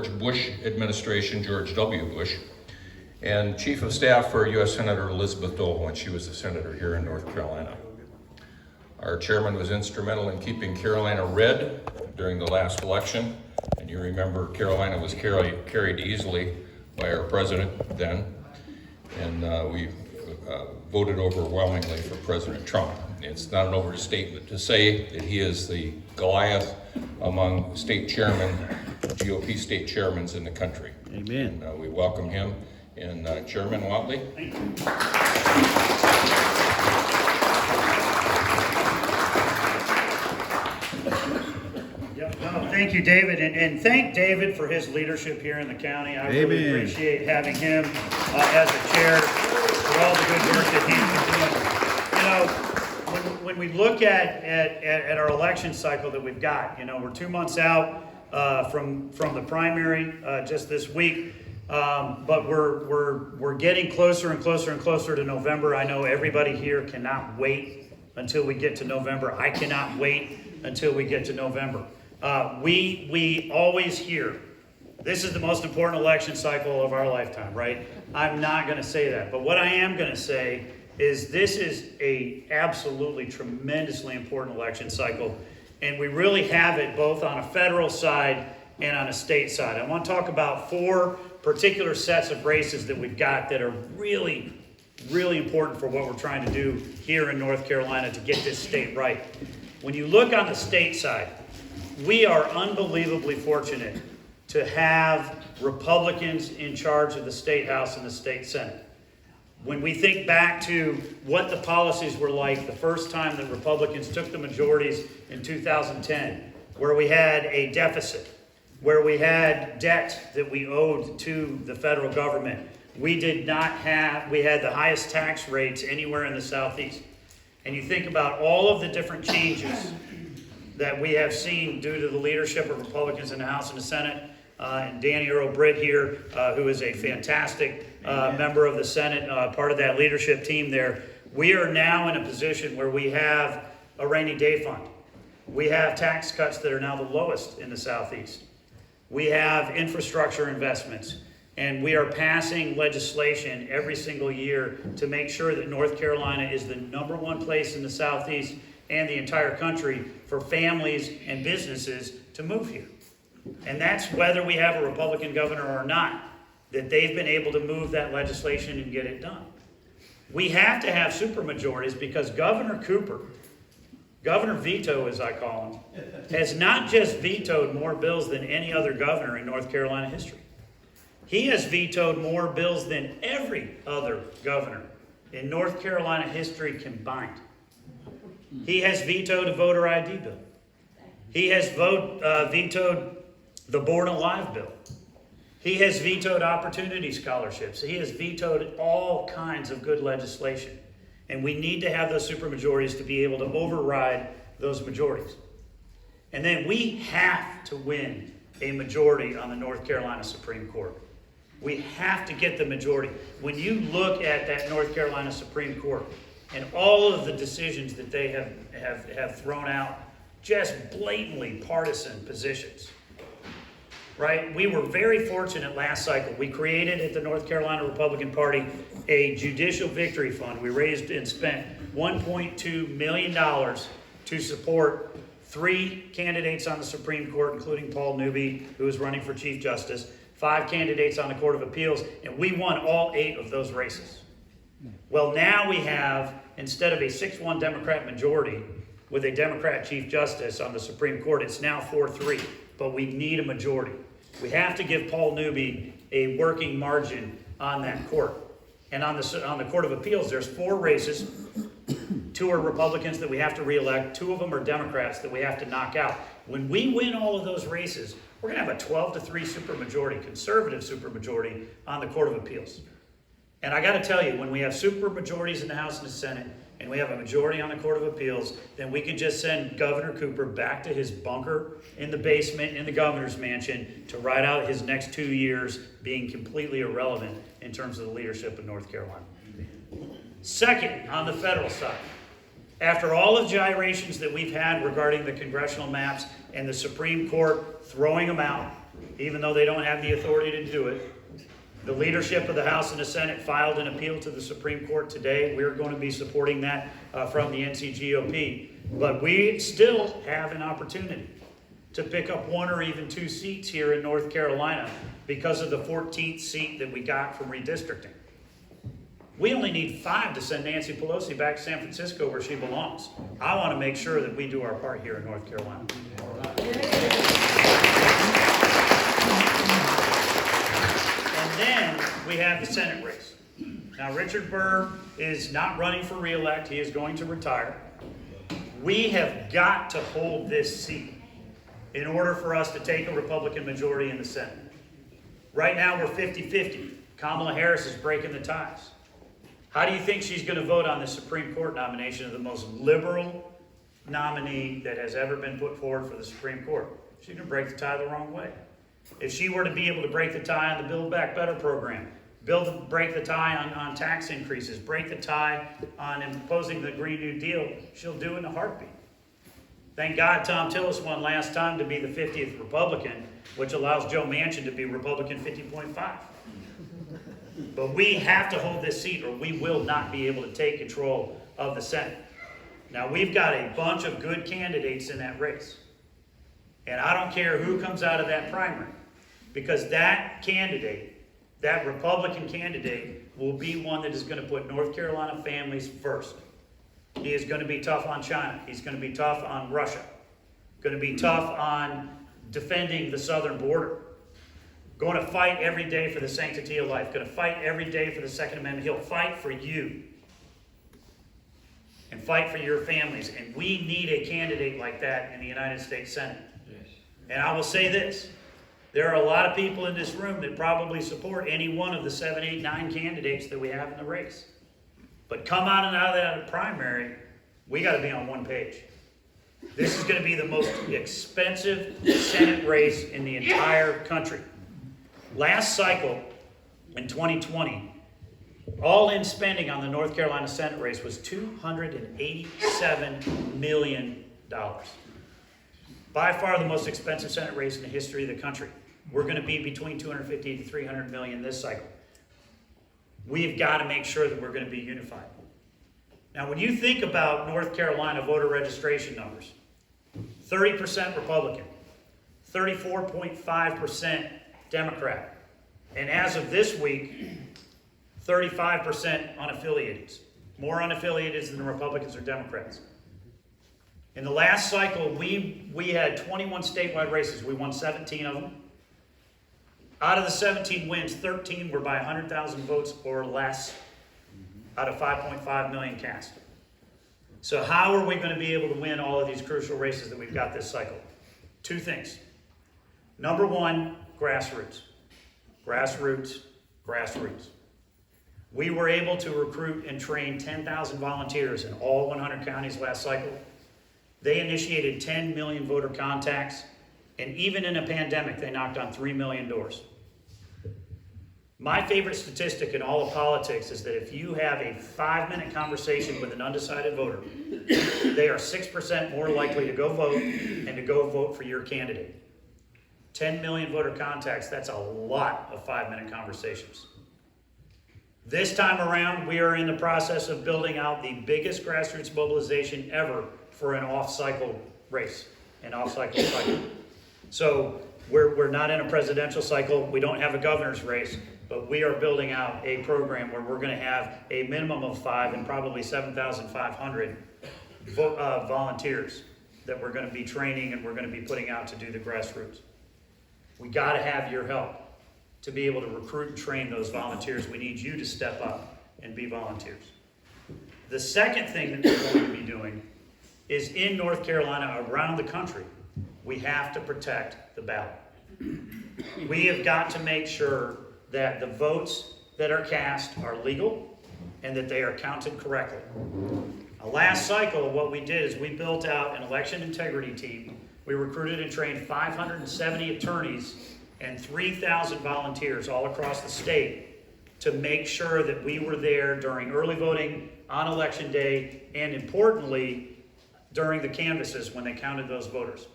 George Bush administration, George W. Bush, and Chief of Staff for U.S. Senator Elizabeth Dole when she was a senator here in North Carolina. Our chairman was instrumental in keeping Carolina red during the last election, and you remember Carolina was carried easily by our president then, and we voted overwhelmingly for President Trump. It's not an overstatement to say that he is the Goliath among state chairmen, GOP state chairmen in the country. Amen. And, we welcome him. And Chairman Whatley. Thank you. Thank you, David, and thank David for his leadership here in the county. I really appreciate having him as a chair for all the good work that he's been doing. You know, when we look at our election cycle that we've got, you know, we're 2 months out from the primary just this week, but we're getting closer and closer and closer to November. I know everybody here cannot wait until we get to November. I cannot wait until we get to November. We always hear, this is the most important election cycle of our lifetime, right? I'm not going to say that. But what I am going to say is this is a absolutely tremendously important election cycle. And we really have it both on a federal side and on a state side. I want to talk about 4 particular sets of races that we've got that are really, really important for what we're trying to do here in North Carolina to get this state right. When you look on the state side, we are unbelievably fortunate to have Republicans in charge of the State House and the State Senate. When we think back to what the policies were like the first time that Republicans took the majorities in 2010, where we had a deficit, where we had debt that we owed to the federal government, we had the highest tax rates anywhere in the Southeast. And you think about all of the different changes that we have seen due to the leadership of Republicans in the House and the Senate, and Danny Earl Britt here, who is a fantastic member of the Senate, part of that leadership team there. We are now in a position where we have a rainy day fund. We have tax cuts that are now the lowest in the Southeast. We have infrastructure investments, and we are passing legislation every single year to make sure that North Carolina is the #1 place in the Southeast and the entire country for families and businesses to move here. And that's whether we have a Republican governor or not, that they've been able to move that legislation and get it done. We have to have supermajorities because Governor Cooper, Governor Veto as I call him, has not just vetoed more bills than any other governor in North Carolina history. He has vetoed more bills than every other governor in North Carolina history combined. He has vetoed a voter ID bill. He has vetoed the Born Alive bill. He has vetoed opportunity scholarships. He has vetoed all kinds of good legislation. And we need to have those supermajorities to be able to override those majorities. And then we have to win a majority on the North Carolina Supreme Court. We have to get the majority. When you look at that North Carolina Supreme Court, and all of the decisions that they have thrown out, just blatantly partisan positions, right? We were very fortunate last cycle. We created at the North Carolina Republican Party a Judicial Victory Fund. We raised and spent $1.2 million to support 3 candidates on the Supreme Court, including Paul Newby, who is running for Chief Justice, 5 candidates on the Court of Appeals, and we won all 8 of those races. Well, now we have, instead of a 6-1 Democrat majority with a Democrat Chief Justice on the Supreme Court, it's now 4-3, but we need a majority. We have to give Paul Newby a working margin on that court. And on the Court of Appeals, there's 4 races. 2 are Republicans that we have to reelect. 2 of them are Democrats that we have to knock out. When we win all of those races, we're going to have a 12-3 supermajority, conservative supermajority on the Court of Appeals. And I got to tell you, when we have supermajorities in the House and the Senate, and we have a majority on the Court of Appeals, then we can just send Governor Cooper back to his bunker in the basement in the governor's mansion to ride out his next 2 years being completely irrelevant in terms of the leadership of North Carolina. Second, on the federal side, after all of gyrations that we've had regarding the congressional maps and the Supreme Court throwing them out even though they don't have the authority to do it. The leadership of the House and the Senate filed an appeal to the Supreme Court today. We're going to be supporting that from the NC GOP. But we still have an opportunity to pick up 1 or even 2 seats here in North Carolina because of the 14th seat that we got from redistricting. We only need 5 to send Nancy Pelosi back to San Francisco where she belongs. I want to make sure that we do our part here in North Carolina. And then we have the Senate race. Now, Richard Burr is not running for re-elect. He is going to retire. We have got to hold this seat in order for us to take a Republican majority in the Senate. Right now, we're 50-50. Kamala Harris is breaking the ties. How do you think she's going to vote on the Supreme Court nomination of the most liberal nominee that has ever been put forward for the Supreme Court? She's going to break the tie the wrong way. If she were to be able to break the tie on the Build Back Better program, break the tie on tax increases, break the tie on imposing the Green New Deal, she'll do it in a heartbeat. Thank God Tom Tillis won last time to be the 50th Republican, which allows Joe Manchin to be Republican 50.5. But we have to hold this seat or we will not be able to take control of the Senate. Now, we've got a bunch of good candidates in that race. And I don't care who comes out of that primary, because that candidate, that Republican candidate, will be one that is going to put North Carolina families first. He is going to be tough on China. He's going to be tough on Russia. Going to be tough on defending the southern border. Going to fight every day for the sanctity of life. Going to fight every day for the Second Amendment. He'll fight for you and fight for your families. And we need a candidate like that in the United States Senate. Yes. And I will say this. There are a lot of people in this room that probably support any one of the 7, 8, 9 candidates that we have in the race. But come out of that primary, we got to be on one page. This is going to be the most expensive Senate race in the entire country. Last cycle, in 2020, all-in spending on the North Carolina Senate race was $287 million. By far the most expensive Senate race in the history of the country. We're going to be between $250 to $300 million this cycle. We've got to make sure that we're going to be unified. Now, when you think about North Carolina voter registration numbers, 30% Republican, 34.5% Democrat, and as of this week, 35% unaffiliated. More unaffiliated than the Republicans or Democrats. In the last cycle, we had 21 statewide races. We won 17 of them. Out of the 17 wins, 13 were by 100,000 votes or less out of 5.5 million cast. So how are we going to be able to win all of these crucial races that we've got this cycle? 2 things. Number 1, grassroots. Grassroots, grassroots. We were able to recruit and train 10,000 volunteers in all 100 counties last cycle. They initiated 10 million voter contacts, and even in a pandemic, they knocked on 3 million doors. My favorite statistic in all of politics is that if you have a 5-minute conversation with an undecided voter, they are 6% more likely to go vote and to go vote for your candidate. 10 million voter contacts, that's a lot of 5-minute conversations. This time around, we are in the process of building out the biggest grassroots mobilization ever for an off-cycle race, an off-cycle cycle. So we're not in a presidential cycle, we don't have a governor's race, but we are building out a program where we're going to have a minimum of 5 and probably 7,500 volunteers that we're going to be training and we're going to be putting out to do the grassroots. We got to have your help to be able to recruit and train those volunteers. We need you to step up and be volunteers. The second thing that we're going to be doing is in North Carolina, around the country, we have to protect the ballot. We have got to make sure that the votes that are cast are legal and that they are counted correctly. Last cycle, what we did is we built out an election integrity team. We recruited and trained 570 attorneys and 3,000 volunteers all across the state to make sure that we were there during early voting, on election day, and importantly, during the canvasses when they counted those voters.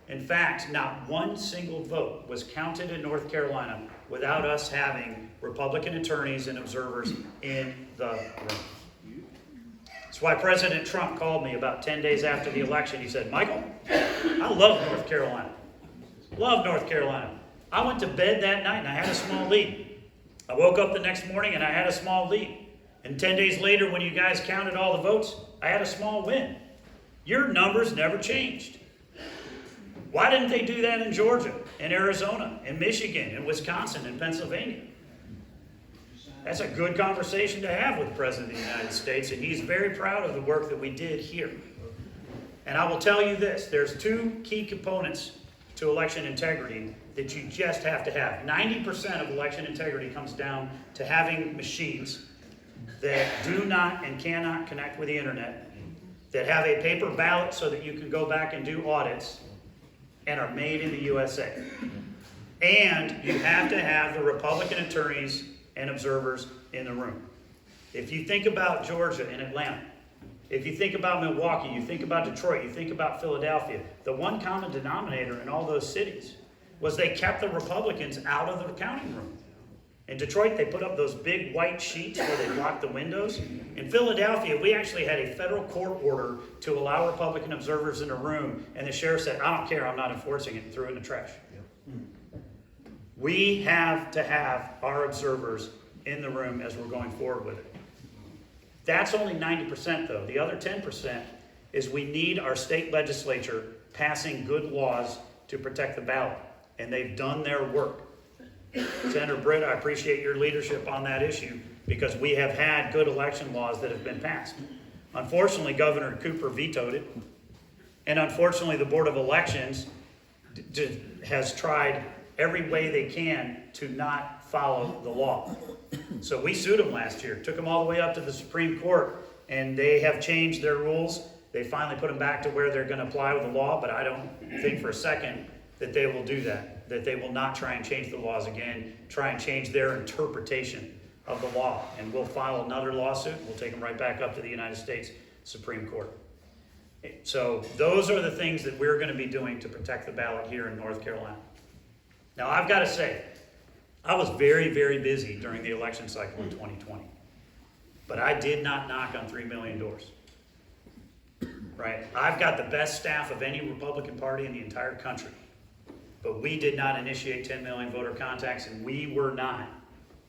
In fact, not one single vote was counted in North Carolina without us having Republican attorneys and observers in the room. That's why President Trump called me about 10 days after the election. He said, Michael, I love North Carolina. Love North Carolina. I went to bed that night and I had a small lead. I woke up the next morning and I had a small lead. And 10 days later, when you guys counted all the votes, I had a small win. Your numbers never changed. Why didn't they do that in Georgia, in Arizona, in Michigan, in Wisconsin, in Pennsylvania? That's a good conversation to have with the President of the United States, and he's very proud of the work that we did here. And I will tell you this, there's two key components to election integrity that you just have to have. 90% of election integrity comes down to having machines that do not and cannot connect with the internet, that have a paper ballot so that you can go back and do audits, and are made in the USA. And you have to have the Republican attorneys and observers in the room. If you think about Georgia and Atlanta, if you think about Milwaukee, you think about Detroit, you think about Philadelphia, the one common denominator in all those cities was they kept the Republicans out of the counting room. In Detroit, they put up those big white sheets where they blocked the windows. In Philadelphia, we actually had a federal court order to allow Republican observers in the room, and the sheriff said, I don't care, I'm not enforcing it, and threw it in the trash. We have to have our observers in the room as we're going forward with it. That's only 90% though. The other 10% is we need our state legislature passing good laws to protect the ballot, and they've done their work. Senator Britt, I appreciate your leadership on that issue because we have had good election laws that have been passed. Unfortunately, Governor Cooper vetoed it, and unfortunately the Board of Elections has tried every way they can to not follow the law. So we sued them last year, took them all the way up to the Supreme Court, and they have changed their rules. They finally put them back to where they're going to apply with the law, but I don't think for a second that they will do that they will not try and change the laws again, try and change their interpretation of the law. And we'll file another lawsuit, we'll take them right back up to the United States Supreme Court. So those are the things that we're going to be doing to protect the ballot here in North Carolina. Now I've got to say, I was very, very busy during the election cycle in 2020, but I did not knock on 3 million doors. Right? I've got the best staff of any Republican Party in the entire country. But we did not initiate 10 million voter contacts, and we were not,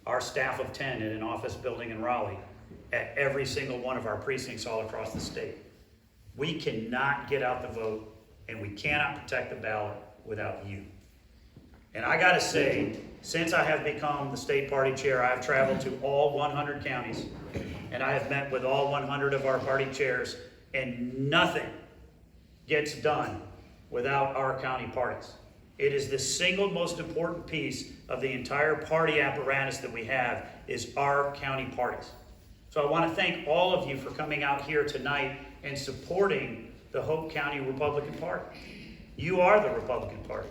our staff of 10 in an office building in Raleigh, at every single one of our precincts all across the state. We cannot get out the vote, and we cannot protect the ballot without you. And I gotta say, since I have become the state party chair, I have traveled to all 100 counties, and I have met with all 100 of our party chairs, and nothing gets done without our county parties. It is the single most important piece of the entire party apparatus that we have is our county parties. So I want to thank all of you for coming out here tonight and supporting the Hoke County Republican Party. You are the Republican Party,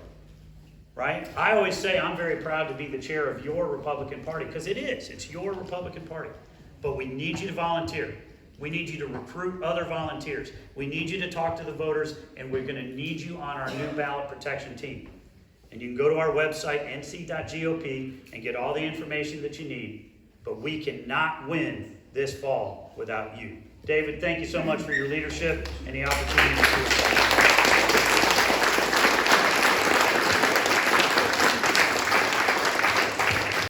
right? I always say I'm very proud to be the chair of your Republican Party because it is. It's your Republican Party. But we need you to volunteer. We need you to recruit other volunteers. We need you to talk to the voters, and we're going to need you on our new ballot protection team. And you can go to our website, nc.gop, and get all the information that you need. But we cannot win this fall without you. David, thank you so much for your leadership and the opportunity to